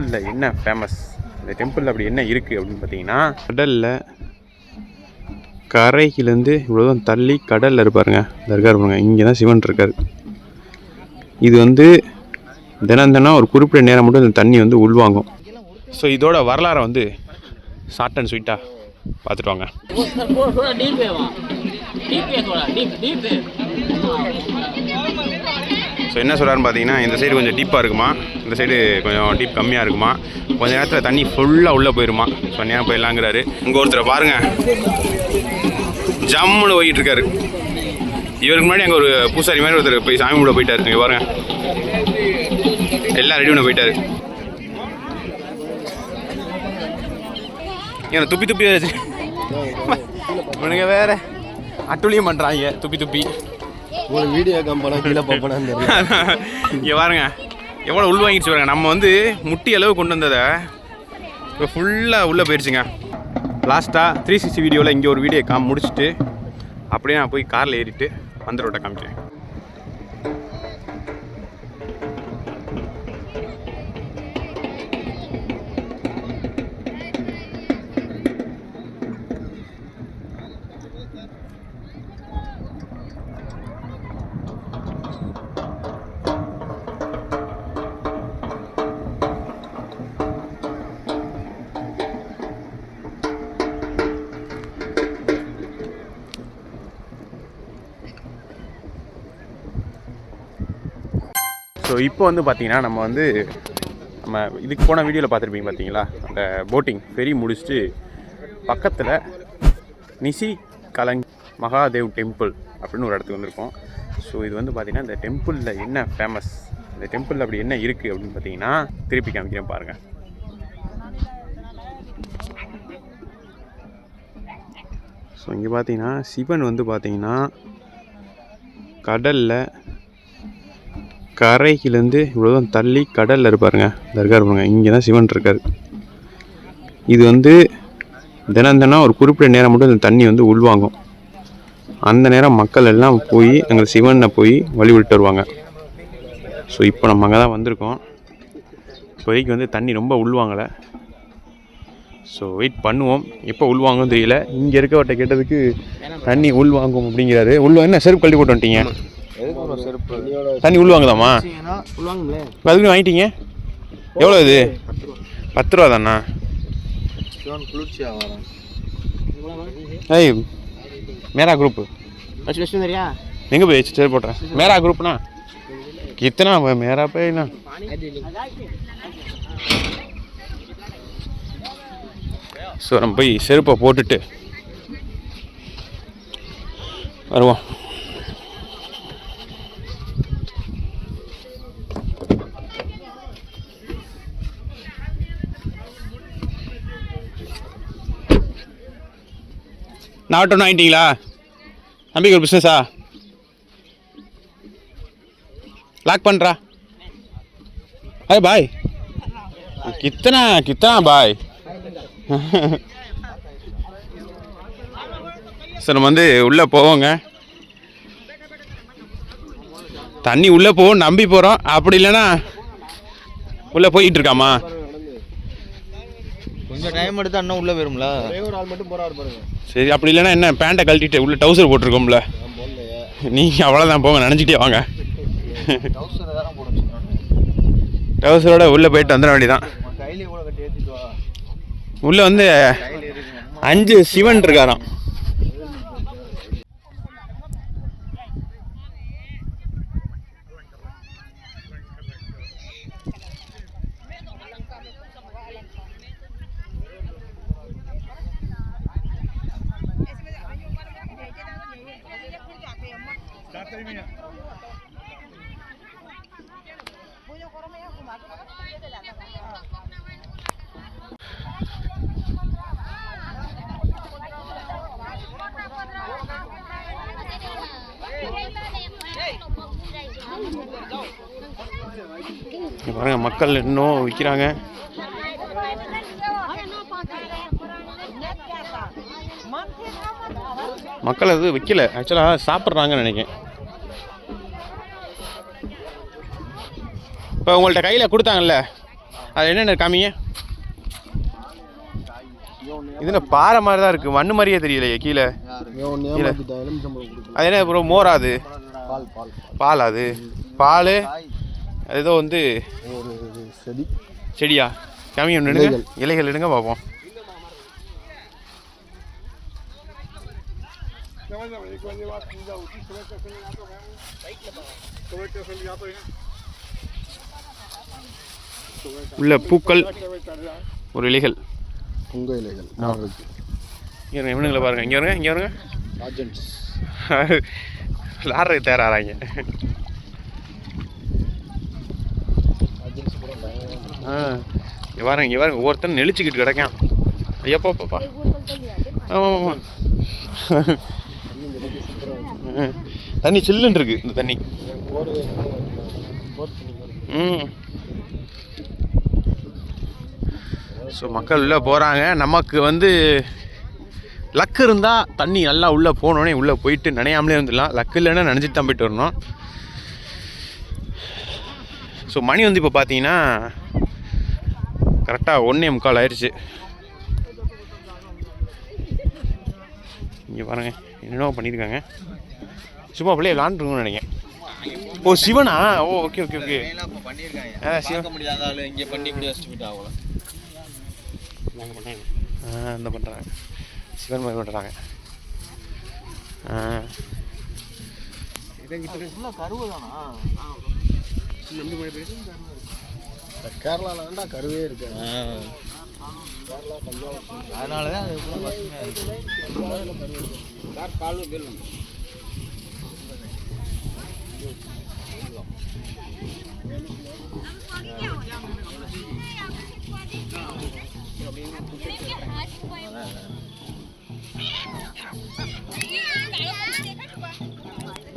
டெம்பிளில் என்ன ஃபேமஸ், இந்த டெம்பிளில் அப்படி என்ன இருக்குது அப்படின்னு பார்த்தீங்கன்னா, கடலில் கரையிலேருந்து இவ்வளோதான் தள்ளி கடலில் இருப்பாருங்க, இந்த இருக்கார் பாருங்க, இங்கே தான் சிவன் இருக்கார். இது வந்து தினம் ஒரு குறிப்பிட்ட நேரம் மட்டும் இந்த தண்ணி வந்து உள்வாங்கும். ஸோ இதோட வரலாறை வந்து ஷார்ட் அண்ட் ஸ்வீட்டாக பார்த்துட்டு வாங்க. ஸோ என்ன சொல்கிறாருன்னு பார்த்தீங்கன்னா, இந்த சைடு கொஞ்சம் டீப்பாக இருக்குமா, இந்த சைடு கொஞ்சம் டீப் கம்மியாக இருக்குமா, கொஞ்சம் நேரத்தில் தண்ணி ஃபுல்லாக உள்ளே போயிருமா. ஸோ நேரம் போயிடலாங்கிறாரு. இங்கே ஒருத்தரை பாருங்கள், ஜம்முன்னு போயிட்டு இருக்காரு. இவருக்கு முன்னாடி அங்கே ஒரு பூசாரி மாதிரி ஒருத்தர் போய் சாமி கூட போயிட்டாரு. இங்கே பாருங்க, எல்லாம் ரெடி பண்ண போயிட்டாரு. ஏன்னா துப்பி துப்பி இவனுங்க வேற அட்டுலியும் பண்ணுறாங்க, துப்பி துப்பி வீடியோ கம்பெனி கீழே பார்ப்பேன். இங்கே பாருங்க எவ்வளோ உள் வாங்கிடுச்சு பாருங்க. நம்ம வந்து முட்டி அளவு கொண்டு வந்ததை இப்போ ஃபுல்லாக உள்ளே போயிடுச்சுங்க. லாஸ்ட்டாக 360 வீடியோவில் இங்கே ஒரு வீடியோ முடிச்சுட்டு அப்படியே நான் போய் காரில் ஏறிட்டு அந்த ரோட்டை காமிக்கிறேன். ஸோ இப்போ வந்து பார்த்தீங்கன்னா நம்ம இதுக்கு போன வீடியோவில் பார்த்துருப்பீங்க பார்த்தீங்களா, அந்த போட்டிங் ஃபெரி முடிச்சுட்டு பக்கத்தில் நிசி கலங் மகாதேவ் டெம்பிள் அப்படின்னு ஒரு இடத்துக்கு வந்திருக்கோம். ஸோ இது வந்து பார்த்திங்கன்னா இந்த டெம்பிளில் என்ன ஃபேமஸ், இந்த டெம்பிளில் அப்படி என்ன இருக்குது அப்படின்னு பார்த்தீங்கன்னா திருப்பி காமிக்கிறேன் பாருங்கள். ஸோ இங்கே பார்த்தீங்கன்னா சிவன் வந்து பார்த்திங்கன்னா கடலில் கரையிலேருந்து இவ்வளோதான் தள்ளி கடலில் இருப்பாருங்க, இந்த இருக்கார் பாருங்க, இங்கே தான் சிவன் இருக்கார். இது வந்து தினம் ஒரு குறிப்பிட்ட நேரம் மட்டும் இந்த தண்ணி வந்து உள்வாங்கும். அந்த நேரம் மக்கள் எல்லாம் போய் அங்கே சிவனை போய் வழிபட்டு வருவாங்க. ஸோ இப்போ நம்ம அங்கே தான் வந்திருக்கோம். இப்போதைக்கு வந்து தண்ணி ரொம்ப உள்வாங்கலை. ஸோ வெயிட் பண்ணுவோம், எப்போ உள்வாங்கும் தெரியல. இங்கே இருக்கவட்ட கேட்டதுக்கு தண்ணி உள்வாங்கும் அப்படிங்கிறாரு. என்ன செருப்பு கழட்டி போட்டு வந்துட்டீங்க? தண்ணி உள்வாங்குதாமா? அதுக்கு வாங்கிட்டீங்க? எவ்வளோ இது? 10 ரூபா தானா? ஏய் மேரா குரூப் எங்கே போய் சரி போட்டுறேன். மேரா குரூப்னா கித்தனா மேரா போய்ண்ணா. ஸோ நம்ம போய் செருப்பை போட்டுட்டு வருவோம். நாட்டு ஒன்று வாங்கிட்டீங்களா? நம்பிக்கை ஒரு பிஸ்னஸா? லாக் பண்ணுறா. அरे भाई कितना भाई. சார் நம்ம வந்து உள்ளே போவோங்க. தண்ணி உள்ளே போவோம் நம்பி போகிறோம். அப்படி இல்லைன்னா உள்ளே போயிட்டு இருக்காமா? கொஞ்சம் டைம் எடுத்து அண்ணா உள்ளே போயிரும்ல. ஒரு ஆள் மட்டும் போறாரு பாருங்க. சரி அப்படி இல்லைன்னா என்ன பேண்ட்டை கழட்டிட்டு உள்ள டவுசர் போட்டிருக்கோம்ல, நீங்கள் அவ்வளோதான் போங்க, நினச்சிக்கிட்டே வாங்க. டவுசரோட உள்ளே போயிட்டு வந்துட வேண்டியதான். உள்ளே வந்து 5 சிவன் இருக்காராம். பாருங்க மக்கள் இன்னும் விற்கிறாங்க. மக்கள் அது விற்கல, ஆக்சுவலாக சாப்பிட்றாங்கன்னு நினைக்கிறேன். இப்போ உங்கள்கிட்ட கையில் கொடுத்தாங்கல்ல அது என்னென்ன காமிங்க. இது பாறை மாதிரி தான் இருக்குது, மண்ணு மாதிரியே தெரியலையே கீழே. அது என்ன ப்ரோ மோரா? அது பால். அது பால் ஏதோ வந்து செடியா? காமிங்க ஒன்று எடுங்க, இலைகள் எடுங்க பார்ப்போம். உள்ள பூக்கள், ஒரு இலைகள், உங்க இலைகள். இங்கே இவனுங்களை பாருங்க, இங்கே வருங்க, இங்கே வருங்க. லாரி தேராறாங்க. இங்கே பாருங்க, இங்கே பாருங்க, ஒவ்வொருத்தரும் நெளிச்சுக்கிட்டு கிடக்கான். ஐயப்பாப்பா. ஆமாம் ஆமாம், தண்ணி சில்லுன்னு இருக்கு இந்த தண்ணி. ஸோ மக்கள் உள்ளே போகிறாங்க. நமக்கு வந்து லக்கு இருந்தால் தண்ணி நல்லா உள்ளே போனோடனே உள்ளே போயிட்டு நனையாமலே வந்துடலாம். லக்கு இல்லைன்னா நனைஞ்சிட்டு தான் போயிட்டு வரணும். ஸோ மணி வந்து இப்போ பார்த்தீங்கன்னா கரெக்டாக 1:45 ஆயிடுச்சு. இங்கே பாருங்கள் என்னென்ன பண்ணியிருக்காங்க. சும்மா அப்படியே விளாண்டுருங்கன்னு நினைக்கிறேன். ஓ சிவனா? ஓ ஓகே ஓகே ஓகே. இங்கே பண்ணி இப்படி வச்சுட்டு ஆகல. இந்த பண்ணுறாங்க, சிவன் மாதிரி பண்ணுறாங்க. கேரளாவில் வேண்டாம் கருவே இருக்கு. அதனால தான் அது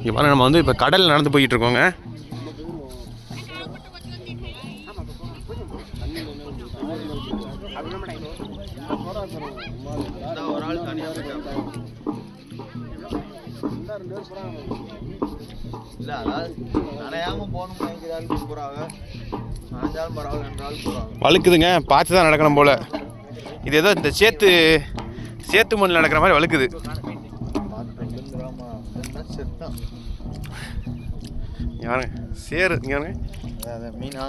இங்கே பாருங்க, நம்ம வந்து இப்போ கடலில் நடந்து போய்கிட்டு இருக்கோங்க. ஒரு ஆள் தனியாக இல்லை, அதாவது நனையாமல் போகணும் நினைக்கிறாள் போகிறாங்க. நனைஞ்சாலும் பரவாயில்ல என்றாலும் போகிறாங்க. வழுக்குதுங்க, பார்த்து தான் நடக்கணும் போல். இது ஏதோ இந்த சேத்து மண்ணில் நடக்கிற மாதிரி வழுக்குது. யாருங்க சேரு? இங்கே மீனா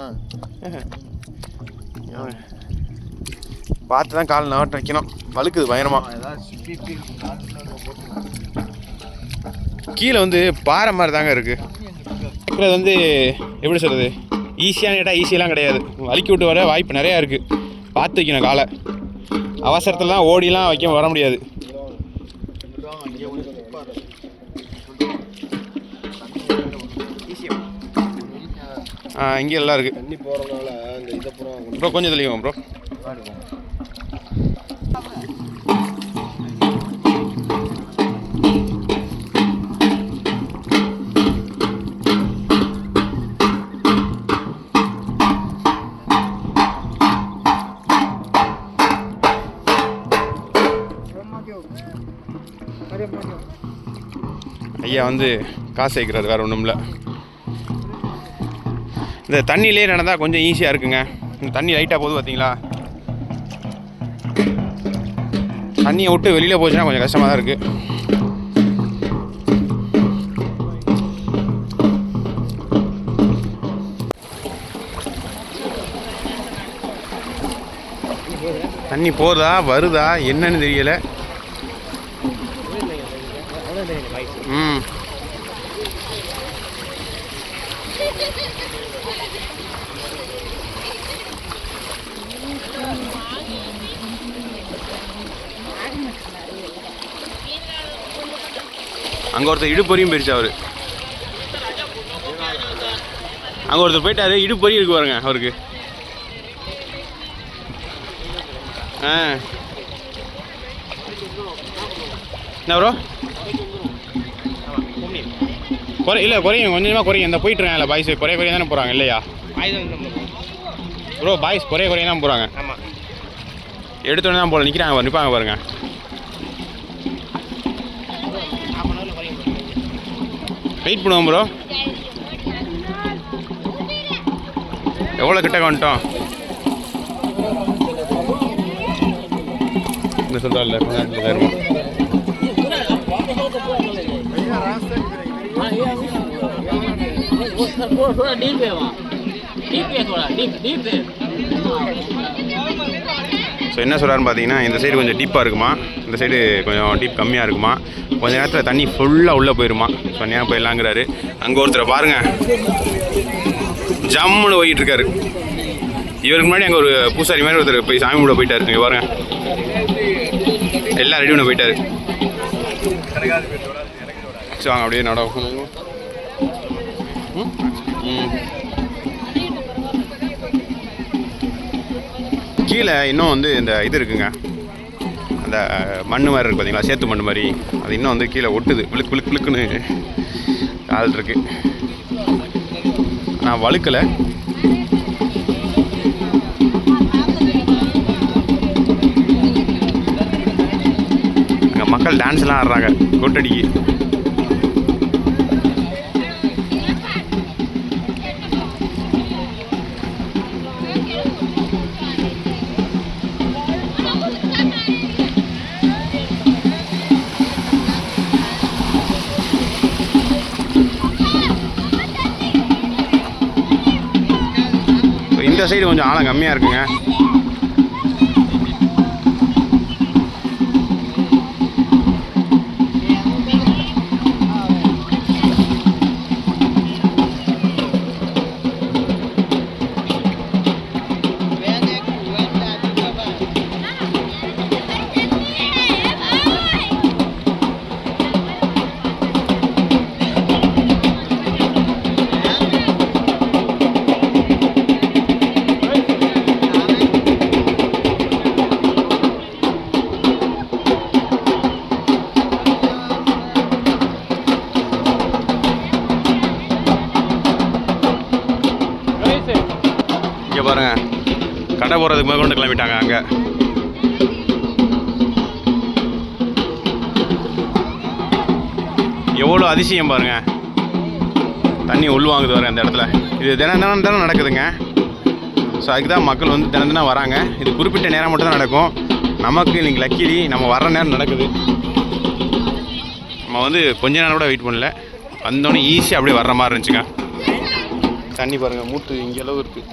பார்த்து தான் கால் நாட்டு வைக்கணும். வழுக்குது பயங்கரமா. கீழே வந்து பாறை மாதிரி தாங்க இருக்குது. வைக்கிறது வந்து எப்படி சொல்கிறது, ஈஸியான கேட்டால் ஈஸியெல்லாம் கிடையாது. வலிக்கி விட்டு வர வாய்ப்பு நிறையா இருக்குது. பார்த்து வைக்கணும் காலை. அவசரத்துலலாம் ஓடிலாம் வைக்க வர முடியாது. இங்கே எல்லாம் இருக்குது. தண்ணி போகிறதுனால இந்த இதை ப்ரோ கொஞ்சம் தெளிவாங்க ப்ரோ. ஐயா வந்து காசு வைக்கிறாரு, வேறு ஒன்றும் இல்லை. இந்த தண்ணியிலே நடந்தால் கொஞ்சம் ஈஸியாக இருக்குங்க. இந்த தண்ணி லைட்டாக போகுது பார்த்தீங்களா? தண்ணியை விட்டு வெளியில் போச்சுன்னா கொஞ்சம் கஷ்டமாக தான் இருக்குது. தண்ணி போகுதா வருதா என்னன்னு தெரியலை. அங்கே ஒருத்தர் இடுப்பொரியும் போயிடுச்சு. அவர் அங்கே ஒருத்தர் போயிட்டாரு, இடுப்பொரி இருக்கு பாருங்க அவருக்கு. என்ன ப்ரோ? இல்லை குறையும், கொஞ்சமாக குறையும். இந்த போயிட்டுருக்காங்க பாய்ஸ் குறைய தானே போகிறாங்க இல்லையா ப்ரோ? பாய்ஸ் குறைய தான் போகிறாங்க. ஆமாம், எடுத்தோடனே தான் போல நிற்கிறாங்க, நிற்பாங்க பாருங்க. வெயிட் பண்ணுவோம் ப்ரோ. எவ்வளோ கிட்ட வந்துட்டோம்? என்ன சொல்கிறாள் கொஞ்ச நேரத்தில் தருவோம். ஸோ என்ன சொல்கிறாருன்னு பார்த்தீங்கன்னா, இந்த சைடு கொஞ்சம் டீப்பாக இருக்குமா, இந்த சைடு கொஞ்சம் டீப் கம்மியாக இருக்குமா, கொஞ்ச நேரத்தில் தண்ணி ஃபுல்லாக உள்ளே போயிடுமா. ஸோ நேரம் போயிடலாங்கிறாரு. அங்கே ஒருத்தரை பாருங்கள், ஜம்முன்னு போயிட்டு இருக்காரு. இவருக்கு முன்னாடி அங்கே ஒரு பூசாரி மாதிரி ஒருத்தர் போய் சாமி கூட போயிட்டாரு. இங்கே பாருங்க, எல்லாம் ரெடி பண்ண போயிட்டாரு. ஸோ அங்கே அப்படியே நடக்கும். கீழே இன்னும் வந்து இந்த இது இருக்குங்க, அந்த மண் மாதிரி இருக்குது பார்த்தீங்களா, சேத்து மண் மாதிரி. அது இன்னும் வந்து கீழே ஒட்டுது, விழுக்கு விழுக்கு விழுக்குன்னு ஆள் இருக்கு. நான் வழுக்கலை. அங்கே மக்கள் டான்ஸ்லாம் ஆடுறாங்க கொட்டடிக்கு. இந்த சைடு கொஞ்சம் ஆழம் கம்மியாக இருக்குங்க. இங்கே பாருங்க, கடை போகிறதுக்கு முதற்கொண்டு கிளம்பிட்டாங்க. அங்கே எவ்வளோ அதிசயம் பாருங்க, தண்ணி உள்வாங்குது வர அந்த இடத்துல. இது தினம் தானே நடக்குதுங்க. ஸோ அதுக்கு தான் மக்கள் வந்து தினம் வராங்க. இது குறிப்பிட்ட நேரம் மட்டும் தான் நடக்கும். நமக்கு இன்றைக்கி லக்கிலி நம்ம வர்ற நேரம் நடக்குது. நம்ம வந்து கொஞ்ச நேரம் கூட வெயிட் பண்ணல, வந்தோடனே ஈஸியாக அப்படியே வர்ற மாதிரி இருந்துச்சுங்க. தண்ணி பாருங்கள், மூட்டு இங்கே அளவு இருக்குது.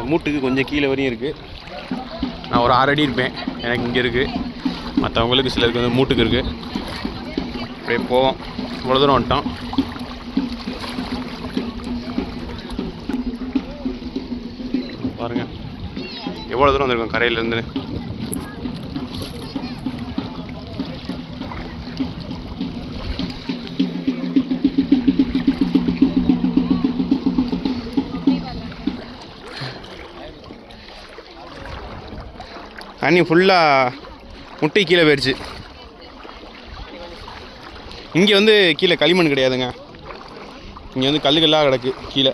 மூட்டுக்கு கொஞ்சம் கீழே வரையும் இருக்குது. நான் ஒரு 6 அடி இருப்பேன், எனக்கு இங்கே இருக்குது. மற்றவங்களுக்கு சிலருக்கு வந்து மூட்டுக்கு இருக்குது. அப்படியே போவோம். இவ்வளோ தூரம் வந்துட்டோம். பாருங்கள் எவ்வளோ தூரம் வந்திருக்கோம் கரையிலேருந்து. தண்ணி ஃபுல்லாக முட்டை கீழே போயிடுச்சு. இங்கே வந்து கீழே களிமண் கிடையாதுங்க, இங்கே வந்து கல்லுகள்லாம் கிடக்கு கீழே.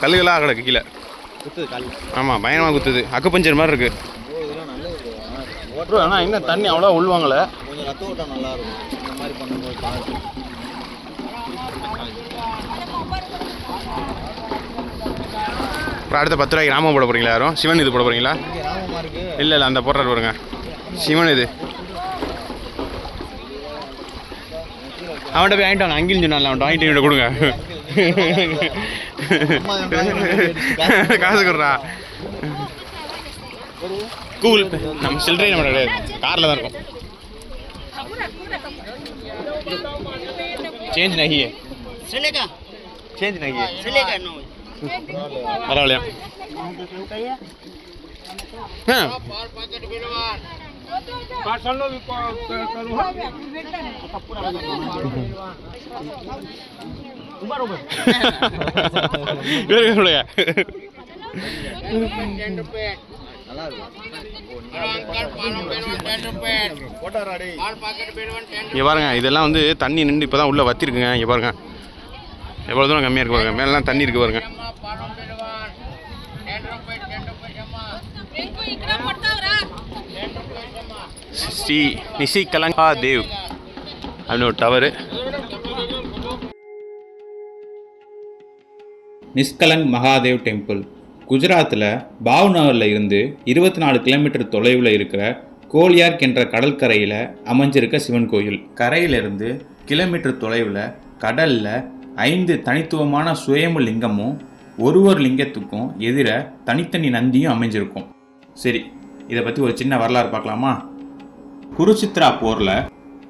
கல்லுகளாக கிடக்கு கீழே. குத்துது கால். ஆமாம், பயங்கரமாக குத்துது. அக்குப்பஞ்சர் மாதிரி இருக்குது. ஆனால் இன்னும் தண்ணி அவ்வளோ உள்வாங்கலை. கொஞ்சம் ரத்த ஓட்டம் நல்லா இருக்கும் இந்த மாதிரி பண்ணும்போது. அப்புறம் அடுத்த 10 ரூபாய்க்கு ராமம் போட போகிறீங்களா? யாரும் சிவன் இது போட போகிறீங்களா? இல்லை இல்லை, அந்த போடுறாரு பாருங்க, சிவன் இது. அவன்கிட்ட போய் வாங்கிட்டு வாங்க, அங்கேயும் சொன்னால அவன்கிட்ட வாங்கிட்டு கொடுங்க. காசு கொடுறா. கூகுள் பே நம்ம சில்லறை நம்ம கிடையாது, காரில் தான் இருக்கும். சேஞ்ச் नहीं है, चलेगा चेंज नहीं है, चलेगा नो பரவாயில்லையா? हाँ இங்கே பாருங்க, இதெல்லாம் வந்து தண்ணி நின்று இப்போ தான் உள்ளே வத்திருக்குங்க. இங்கே பாருங்க, எவ்வளோ தூரம் கம்மியாக இருக்கு பாருங்க, மேலாம் தண்ணி இருக்கு பாருங்க. ஸ்ரீ நிஷிகலங்கா தேவ் அப்படின்னு ஒரு டவரு. நிஷ்கலங்க் மகாதேவ் டெம்பிள் குஜராத்தில் பாவ்நகரில் இருந்து 24 கிலோமீட்டர் தொலைவில் இருக்கிற கோலியார்க் என்ற கடற்கரையில் அமைஞ்சிருக்க சிவன் கோயில். கரையிலிருந்து கிலோமீட்டர் தொலைவில் கடலில் 5 தனித்துவமான சுயம்பு லிங்கமும் ஒரு லிங்கத்துக்கும் எதிர தனித்தனி நந்தியும் அமைஞ்சிருக்கும். சரி, இதை பற்றி ஒரு சின்ன வரலாறு பார்க்கலாமா? குருச்சித்ரா போரில்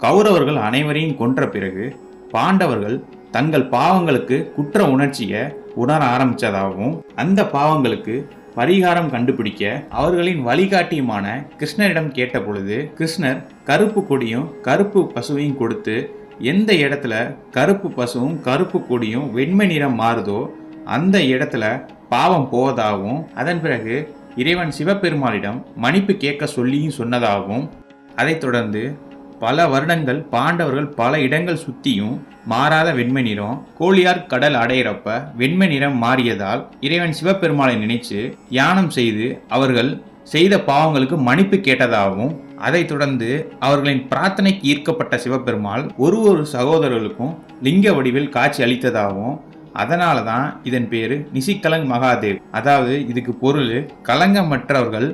கௌரவர்கள் அனைவரையும் கொன்ற பிறகு பாண்டவர்கள் தங்கள் பாவங்களுக்கு குற்ற உணர்ச்சியை உணர ஆரம்பித்ததாகவும் அந்த பாவங்களுக்கு பரிகாரம் கண்டுபிடிக்க அவர்களின் வழிகாட்டியுமான கிருஷ்ணரிடம் கேட்ட பொழுது கிருஷ்ணர் கருப்பு கொடியும் கருப்பு பசுவையும் கொடுத்து எந்த இடத்துல கருப்பு பசுவும் கருப்பு கொடியும் வெண்மை நிறம் மாறுதோ அந்த இடத்துல பாவம் போவதாகவும் அதன் பிறகு இறைவன் சிவபெருமானிடம் மன்னிப்பு கேட்க சொல்லியும் சொன்னதாகவும் அதைத் தொடர்ந்து பல வருடங்கள் பாண்டவர்கள் பல இடங்கள் சுற்றியும் மாறாத வெண்மை நிறம் கோலியார்க் கடல் அடையிறப்ப வெண்மை நிறம் மாறியதால் இறைவன் சிவபெருமானை நினைச்சு தியானம் செய்து அவர்கள் செய்த பாவங்களுக்கு மன்னிப்பு கேட்டதாகவும் அதைத் தொடர்ந்து அவர்களின் பிரார்த்தனைக்கு ஈர்க்கப்பட்ட சிவபெருமாள் ஒரு சகோதரர்களுக்கும் லிங்க வடிவில் காட்சி அளித்ததாகவும் அதனால தான் இதன் பேர் நிஷிகலங்க் மகாதேவ். அதாவது இதுக்கு பொருள் கலங்கமற்றவர்கள்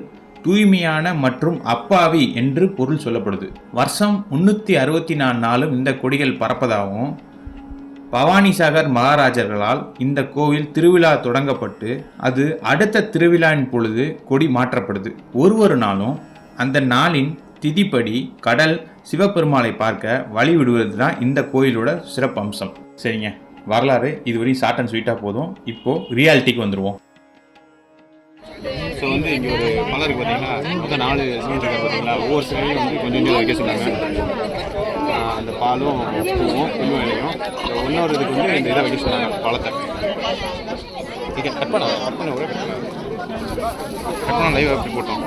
தூய்மையான மற்றும் அப்பாவி என்று பொருள் சொல்லப்படுது. வருஷம் 364 நாளும் இந்த கொடிகள் பறப்பதாகவும் பவானிசாகர் மகாராஜர்களால் இந்த கோவில் திருவிழா தொடங்கப்பட்டு அது அடுத்த திருவிழாவின் பொழுது கொடி மாற்றப்படுது. ஒரு நாளும் அந்த நாளின் திதிப்படி கடல் சிவபெருமாளை பார்க்க வழி விடுவது தான் இந்த கோயிலோட சிறப்பு அம்சம். சரிங்க, வரலாறு இதுவரையும் ஷார்ட் அண்ட் ஸ்வீட்டாக போதும். இப்போது ரியாலிட்டிக்கு வந்துடுவோம். ஸோ வந்து இங்கே ஒரு மலை இருக்குது பார்த்தீங்களா, மொத்தம் 4 சிமெண்ட் இருக்குது பார்த்தீங்களா. ஒவ்வொரு சிலையும் வந்து கொஞ்சம் கொஞ்சம் வைக்க சொன்னாங்க. அந்த பாலும் பூவும் இன்னும் இலையும் இன்னொரு இதுக்கு வந்து இந்த இதை வைக்க சொன்னாங்க, பழத்தை. கட் பண்ண ஒரே கட் பண்ண லைவ் அப்படி போட்டோம்.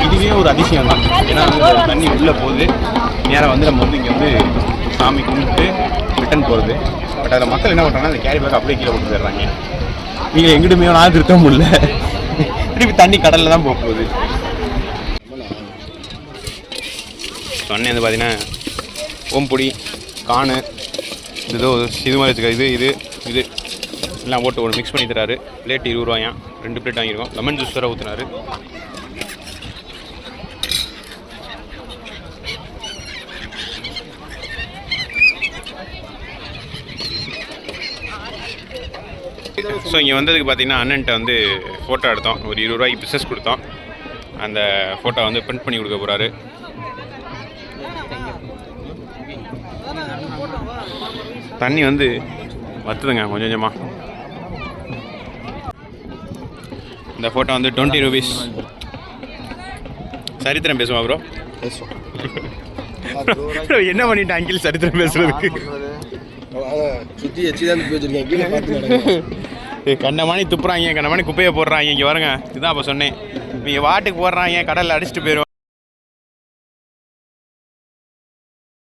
இதுவே ஒரு அதிசயம் தான். ஏன்னா வந்து தண்ணி உள்ளே போகுது, நேராக வந்து நம்ம வந்து இங்கே வந்து சாமி கும்பிட்டு ரிட்டன் போகிறது. பட் அதில் மக்கள் என்ன பண்ணுறாங்கன்னா அந்த கேரி பேக் அப்படியே கீழே போட்டு போயிடுறாங்க. நீங்கள் எங்கிட்டுமே நான் திருத்த முடியல, திருப்பி தண்ணி கடலில் தான் போக போகுது. சொன்னேன் வந்து பார்த்தீங்கன்னா ஓம்பொடி காணு இதோ இது மாதிரி வச்சுக்க இது எல்லாம் போட்டு ஒரு மிக்ஸ் பண்ணி தராரு. பிளேட் 20 ரூபாயாம், 2 பிளேட் வாங்கியிருக்கோம். லெமன் ஜூஸ் வேறு ஊற்றுனாரு. ஸோ இங்கே வந்ததுக்கு பார்த்தீங்கன்னா அண்ணன்ட்ட வந்து ஃபோட்டோ எடுத்தோம். ஒரு 20 ரூபாய்க்கு பிஸ்னஸ் கொடுத்தோம். அந்த ஃபோட்டோ வந்து பிரிண்ட் பண்ணி கொடுக்க போகிறாரு. தண்ணி வந்து வத்துதுங்க கொஞ்சம் கொஞ்சமாக. இந்த ஃபோட்டோ வந்து 20 ரூபீஸ். சரித்திரம் பேசுவா ப்ரோ? என்ன பண்ணிட்டு அங்கிள் சரித்திரம் பேசுறதுக்கு? கண்ணமானி துப்புறாங்க, கண்ணமானி குப்பையை போடுறாங்க. இங்கே வருங்க, இதுதான் அப்போ சொன்னேன், நீங்கள் வாட்டுக்கு போடுறாங்க, கடலில் அடிச்சுட்டு போயிடுவோம்.